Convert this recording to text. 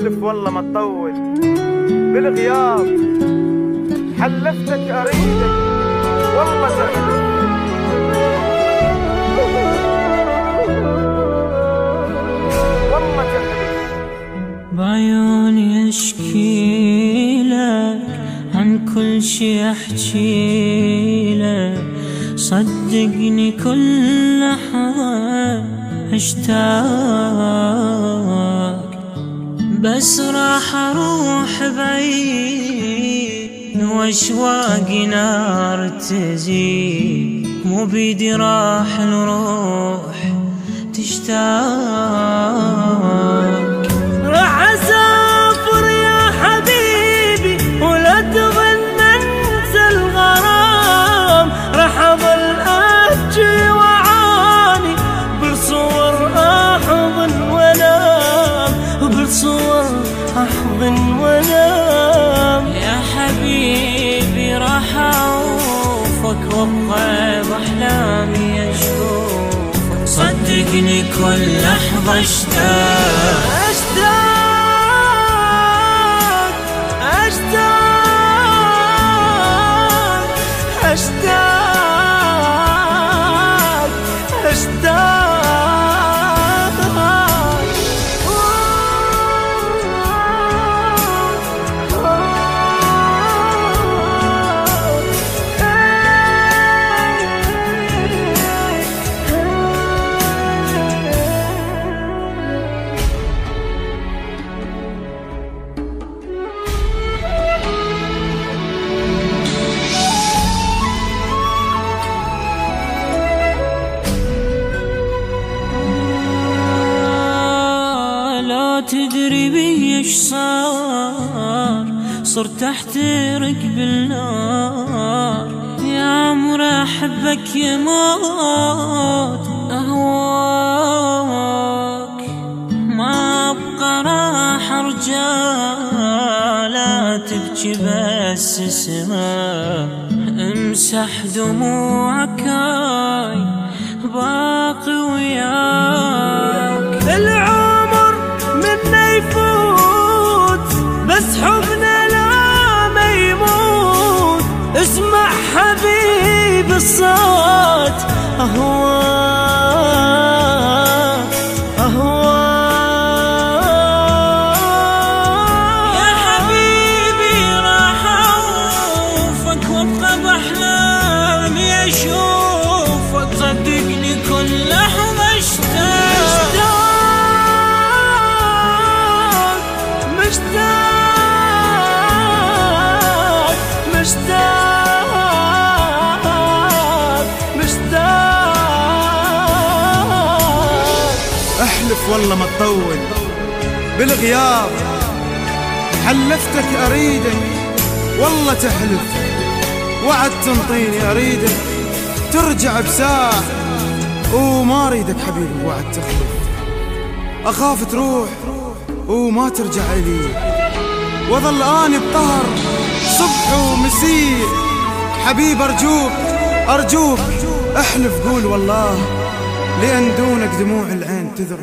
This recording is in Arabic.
احلف والله ما تطول بالغياب، حلفتك اريدك والله تحلف. والله تحلف. بعيوني اشكي لك عن كل شي احكي لك، صدقني كل لحظة اشتاق، بس راح اروح بعيد واشواقي نار تزيد، مو بيدي راح الروح تشتاق. راح اسافر يا حبيبي ولا تظن انسى الغرام، راح اظل ابكي وعاني بالصور احضن وانام، بالصور احضن وانام. يا حبيبي راح اعوفك وابقى باحلامي اشوفك، صدقني كل لحظة اشتاق اشتاق اشتاق اشتاق اشتاق. تدري بي ايش صار، صرت احترق بالنار، يا عمر احبك يا موت اهواك، ما ابقى راح ارجع لا تبكي بس اسمع، امسح دموعك هاي باقي وياك. العمر منا يفوت بس حبنا لا ما يموت، اسمع حبيب الصوت اهواك اهواك. يا حبيبي راح اوفك وابقى باحلامي اشوفك، صدقني كل لحظة اشتاق مشتاق مشتاق مشتاق. احلف والله ما تطول بالغياب، حلفتك اريدك والله تحلف، وعد تنطيني اريدك ترجع بساعة، وما اريدك حبيبي وعد تخلف، اخاف تروح وما ترجع لي، وظل اني بطهر صبح ومسيء. حبيب ارجوك ارجوك احلف قول والله، لان دونك دموع العين تذرف.